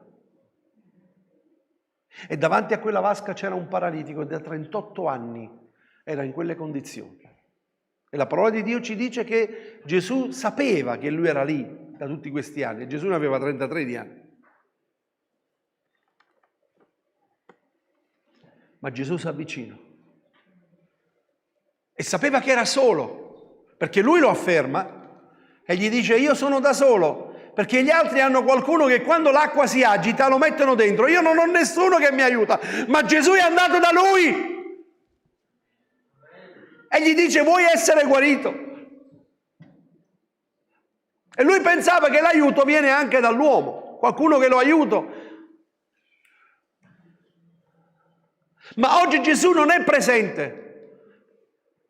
E davanti a quella vasca c'era un paralitico da 38 anni, era in quelle condizioni. E la parola di Dio ci dice che Gesù sapeva che lui era lì da tutti questi anni. E Gesù ne aveva 33 di anni. Ma Gesù si avvicina. E sapeva che era solo, perché lui lo afferma e gli dice io sono da solo, perché gli altri hanno qualcuno che quando l'acqua si agita lo mettono dentro. Io non ho nessuno che mi aiuta, ma Gesù è andato da lui e gli dice vuoi essere guarito? E lui pensava che l'aiuto viene anche dall'uomo, qualcuno che lo aiuta. Ma oggi Gesù non è presente.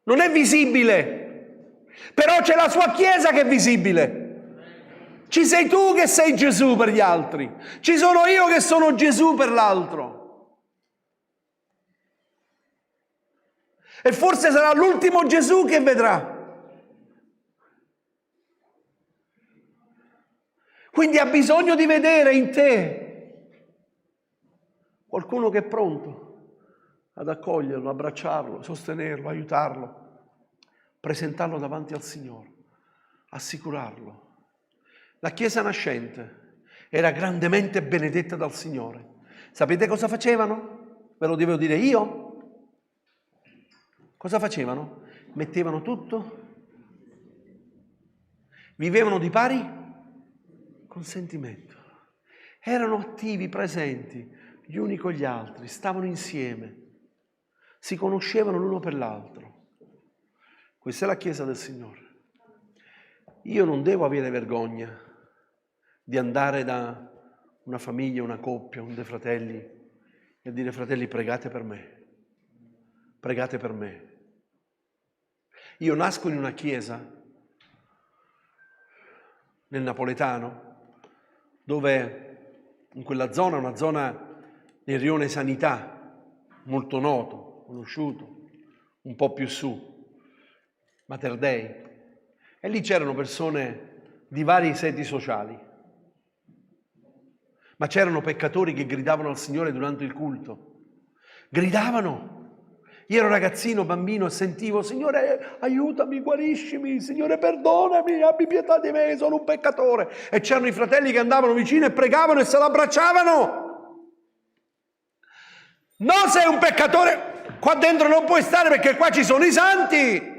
Non è visibile, però c'è la sua Chiesa che è visibile. Ci sei tu che sei Gesù per gli altri, ci sono io che sono Gesù per l'altro. E forse sarà l'ultimo Gesù che vedrà. Quindi ha bisogno di vedere in te qualcuno che è pronto ad accoglierlo, abbracciarlo, sostenerlo, aiutarlo, presentarlo davanti al Signore, assicurarlo. La Chiesa nascente era grandemente benedetta dal Signore. Sapete cosa facevano? Ve lo devo dire io? Cosa facevano? Mettevano tutto, vivevano di pari consentimento, erano attivi, presenti, gli uni con gli altri, stavano insieme. Si conoscevano l'uno per l'altro. Questa è la Chiesa del Signore. Io non devo avere vergogna di andare da una famiglia, una coppia, dei fratelli e dire fratelli pregate per me. Pregate per me. Io nasco in una chiesa nel napoletano dove in quella zona, una zona nel rione Sanità, molto noto, conosciuto, un po' più su, Mater Dei, e lì c'erano persone di vari seti sociali, ma c'erano peccatori che gridavano al Signore durante il culto, gridavano. Io ero ragazzino, bambino, e sentivo: Signore, aiutami, guariscimi, Signore, perdonami, abbi pietà di me, sono un peccatore. E c'erano i fratelli che andavano vicino e pregavano e se l'abbracciavano. No, sei un peccatore, qua dentro non puoi stare perché qua ci sono i santi.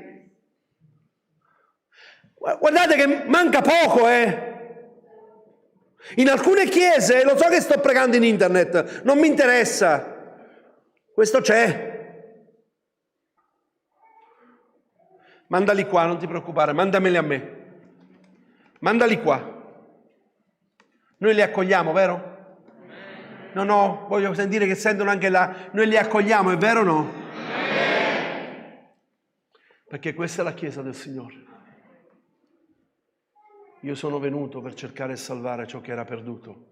Guardate che manca poco, In alcune chiese, lo so che sto pregando in internet, non mi interessa. Questo c'è. Mandali qua, non ti preoccupare, mandameli a me. Mandali qua. Noi li accogliamo, vero? No, voglio sentire che sentono anche là. Noi li accogliamo, è vero o no? Perché questa è la Chiesa del Signore. Io sono venuto per cercare di salvare ciò che era perduto.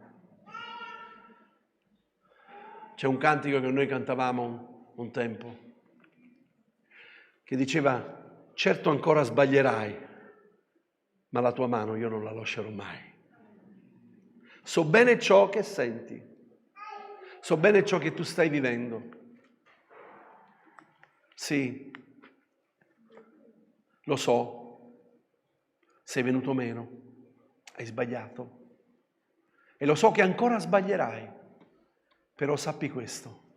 C'è un cantico che noi cantavamo un tempo, che diceva: certo ancora sbaglierai, ma la tua mano io non la lascerò mai. So bene ciò che senti, so bene ciò che tu stai vivendo. Sì, lo so, sei venuto meno, hai sbagliato. E lo so che ancora sbaglierai, però sappi questo,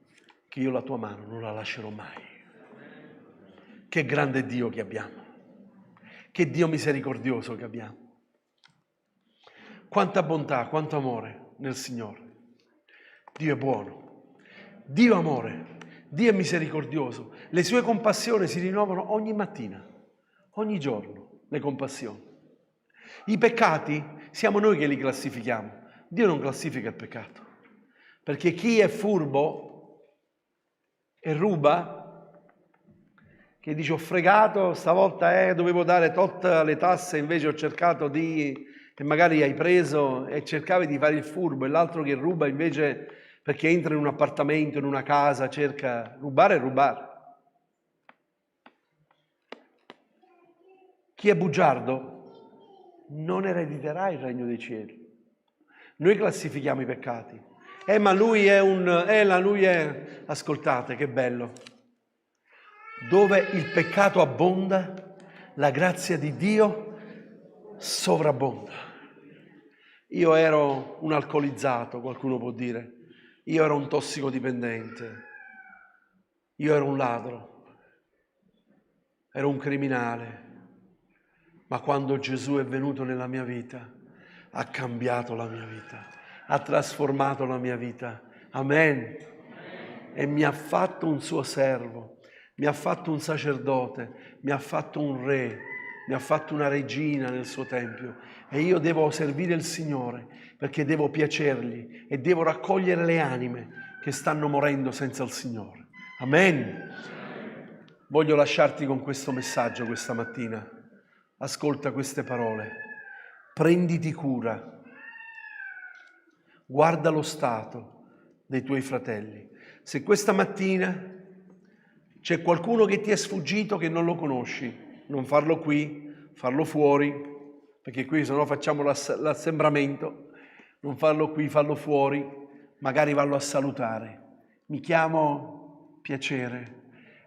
che io la tua mano non la lascerò mai. Che grande Dio che abbiamo, che Dio misericordioso che abbiamo. Quanta bontà, quanto amore nel Signore. Dio è buono, Dio è amore, Dio è misericordioso. Le sue compassioni si rinnovano ogni mattina, ogni giorno, le compassioni. I peccati siamo noi che li classifichiamo, Dio non classifica il peccato, perché chi è furbo e ruba, che dice: ho fregato, stavolta dovevo dare tot le tasse, invece ho cercato e magari hai preso e cercavi di fare il furbo, e l'altro che ruba invece, perché entra in un appartamento, in una casa, cerca rubare e rubare. Chi è bugiardo non erediterà il regno dei cieli. Noi classifichiamo i peccati. Ma lui è... Ascoltate, che bello. Dove il peccato abbonda, la grazia di Dio sovrabbonda. Io ero un alcolizzato, qualcuno può dire. Io ero un tossicodipendente. Io ero un ladro. Ero un criminale. Ma quando Gesù è venuto nella mia vita, ha cambiato la mia vita, ha trasformato la mia vita. Amen. E mi ha fatto un suo servo. Mi ha fatto un sacerdote, mi ha fatto un re, mi ha fatto una regina nel suo tempio, e io devo servire il Signore perché devo piacergli e devo raccogliere le anime che stanno morendo senza il Signore. Amen. Voglio lasciarti con questo messaggio questa mattina. Ascolta queste parole. Prenditi cura. Guarda lo stato dei tuoi fratelli. Se questa mattina c'è qualcuno che ti è sfuggito, che non lo conosci, non farlo qui, farlo fuori, perché qui se no facciamo l'assembramento. Non farlo qui, farlo fuori, magari vallo a salutare. Mi chiamo Piacere,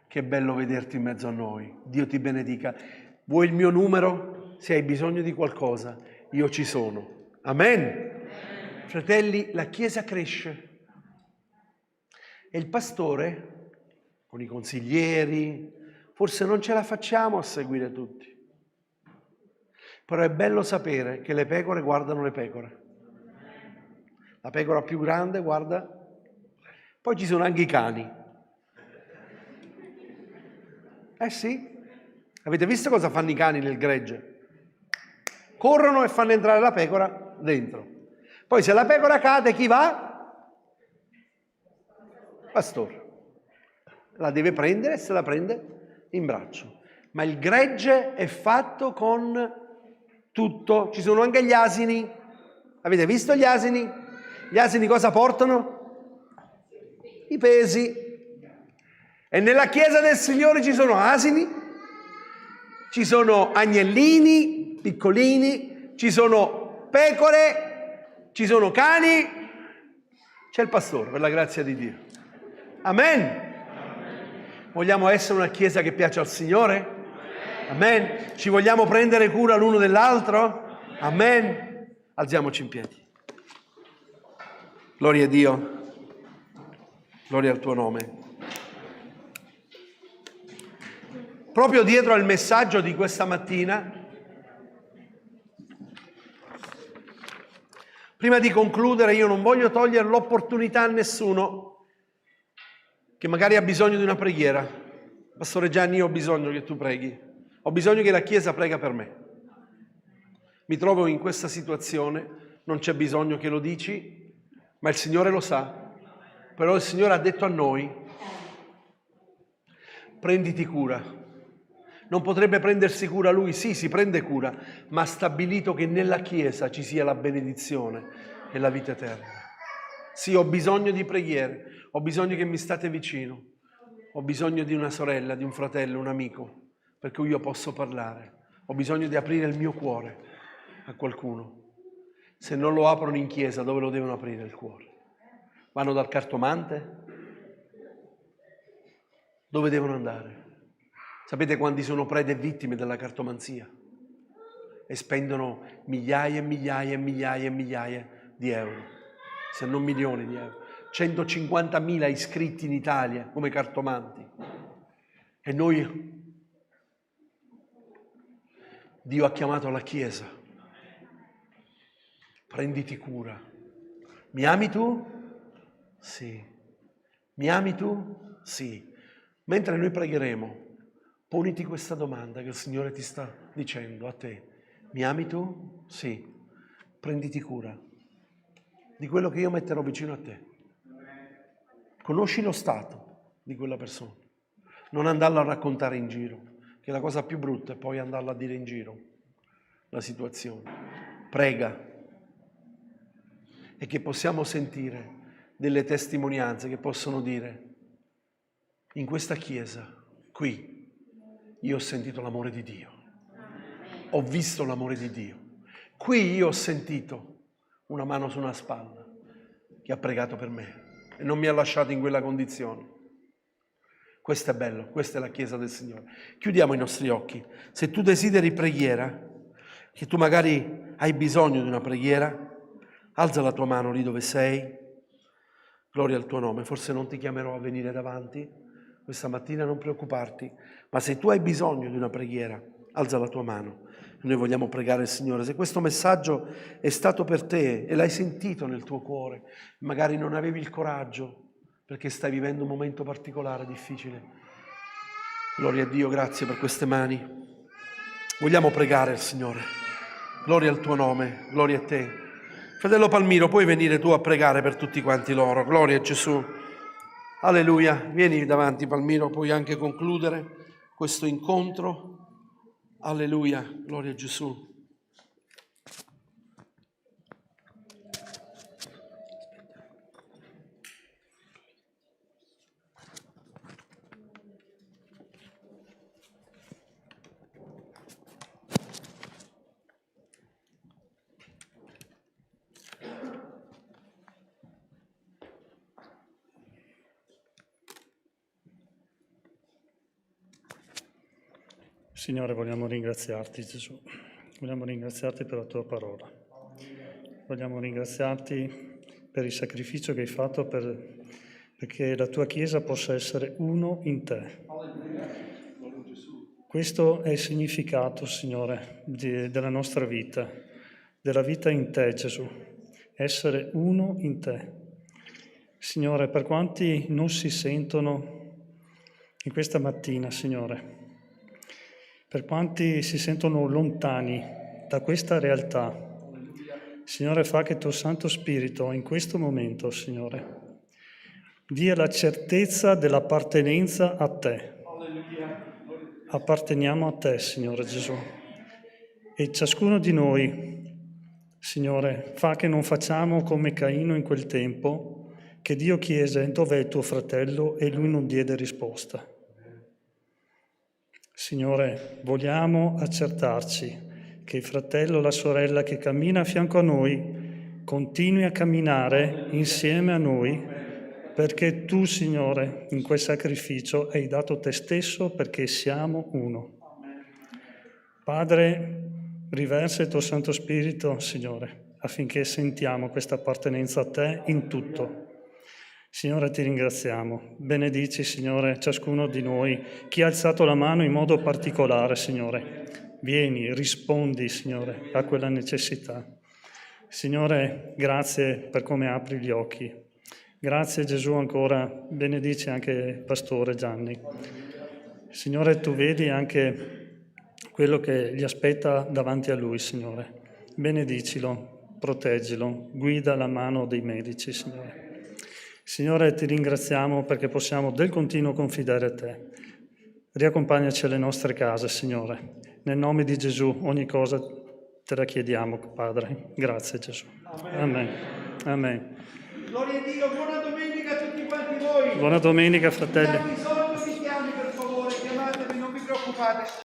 che bello vederti in mezzo a noi. Dio ti benedica. Vuoi il mio numero? Se hai bisogno di qualcosa, io ci sono. Amen. Fratelli, la Chiesa cresce e il pastore, con i consiglieri, forse non ce la facciamo a seguire tutti. Però è bello sapere che le pecore guardano le pecore. La pecora più grande guarda. Poi ci sono anche i cani. Sì. Avete visto cosa fanno i cani nel gregge? Corrono e fanno entrare la pecora dentro. Poi se la pecora cade, chi va? Pastore. La deve prendere e se la prende in braccio. Ma il gregge è fatto con tutto. Ci sono anche gli asini. Avete visto gli asini? Gli asini cosa portano? I pesi. E nella Chiesa del Signore ci sono asini, ci sono agnellini piccolini, ci sono pecore, ci sono cani, c'è il pastore, per la grazia di Dio. Amen. Vogliamo essere una Chiesa che piace al Signore? Amen. Ci vogliamo prendere cura l'uno dell'altro? Amen. Alziamoci in piedi. Gloria a Dio. Gloria al tuo nome. Proprio dietro al messaggio di questa mattina, prima di concludere, io non voglio togliere l'opportunità a nessuno che magari ha bisogno di una preghiera. Pastore Gianni, io ho bisogno che tu preghi. Ho bisogno che la Chiesa prega per me. Mi trovo in questa situazione, non c'è bisogno che lo dici, ma il Signore lo sa. Però il Signore ha detto a noi, prenditi cura. Non potrebbe prendersi cura Lui? Sì, si prende cura, ma ha stabilito che nella Chiesa ci sia la benedizione e la vita eterna. Sì, ho bisogno di preghiere, ho bisogno che mi state vicino, ho bisogno di una sorella, di un fratello, un amico, per cui io posso parlare. Ho bisogno di aprire il mio cuore a qualcuno. Se non lo aprono in Chiesa, dove lo devono aprire il cuore? Vanno dal cartomante? Dove devono andare? Sapete quanti sono prede e vittime della cartomanzia? E spendono migliaia e migliaia e migliaia e migliaia di euro, se non milioni di euro. 150.000 iscritti in Italia come cartomanti. E Dio ha chiamato la Chiesa. Prenditi cura. Mi ami tu? Sì. Mi ami tu? Sì. Mentre noi pregheremo, poniti questa domanda che il Signore ti sta dicendo a te. Mi ami tu? Sì. Prenditi cura di quello che io metterò vicino a te. Conosci lo stato di quella persona. Non andarla a raccontare in giro, che la cosa più brutta è poi andarla a dire in giro la situazione. Prega. E che possiamo sentire delle testimonianze che possono dire: in questa Chiesa, qui, io ho sentito l'amore di Dio, ho visto l'amore di Dio. Qui io ho sentito una mano su una spalla che ha pregato per me e non mi ha lasciato in quella condizione. Questo è bello, questa è la Chiesa del Signore. Chiudiamo i nostri occhi. Se tu desideri preghiera, che tu magari hai bisogno di una preghiera, alza la tua mano lì dove sei. Gloria al tuo nome. Forse non ti chiamerò a venire davanti questa mattina, non preoccuparti, ma se tu hai bisogno di una preghiera, alza la tua mano. Noi vogliamo pregare il Signore. Se questo messaggio è stato per te e l'hai sentito nel tuo cuore, magari non avevi il coraggio perché stai vivendo un momento particolare, difficile. Gloria a Dio, grazie per queste mani. Vogliamo pregare il Signore. Gloria al tuo nome, gloria a te. Fratello Palmiro, puoi venire tu a pregare per tutti quanti loro. Gloria a Gesù. Alleluia. Vieni davanti, Palmiro, puoi anche concludere questo incontro. Alleluia. Gloria a Gesù. Signore, vogliamo ringraziarti, Gesù. Vogliamo ringraziarti per la tua parola. Vogliamo ringraziarti per il sacrificio che hai fatto perché la tua Chiesa possa essere uno in te. Questo è il significato, Signore, della nostra vita, della vita in te, Gesù. Essere uno in te. Signore, per quanti non si sentono in questa mattina, Signore, per quanti si sentono lontani da questa realtà, Signore, fa che il tuo Santo Spirito in questo momento, Signore, dia la certezza dell'appartenenza a te. Apparteniamo a te, Signore Gesù. E ciascuno di noi, Signore, fa che non facciamo come Caino in quel tempo, che Dio chiese dov'è il tuo fratello e lui non diede risposta. Signore, vogliamo accertarci che il fratello o la sorella che cammina a fianco a noi continui a camminare insieme a noi, perché tu, Signore, in quel sacrificio hai dato te stesso perché siamo uno. Padre, riversa il tuo Santo Spirito, Signore, affinché sentiamo questa appartenenza a te in tutto. Signore, ti ringraziamo. Benedici, Signore, ciascuno di noi, chi ha alzato la mano in modo particolare, Signore. Vieni, rispondi, Signore, a quella necessità. Signore, grazie per come apri gli occhi. Grazie Gesù ancora, benedici anche il pastore Gianni. Signore, tu vedi anche quello che gli aspetta davanti a lui, Signore. Benedicilo, proteggilo, guida la mano dei medici, Signore. Signore, ti ringraziamo perché possiamo del continuo confidare a te. Riaccompagnaci alle nostre case, Signore. Nel nome di Gesù ogni cosa te la chiediamo, Padre. Grazie Gesù. Amen. Amen. Gloria a Dio, buona domenica a tutti quanti voi. Buona domenica, fratelli. Se hai bisogno mi chiami per favore, chiamatemi, non vi preoccupate.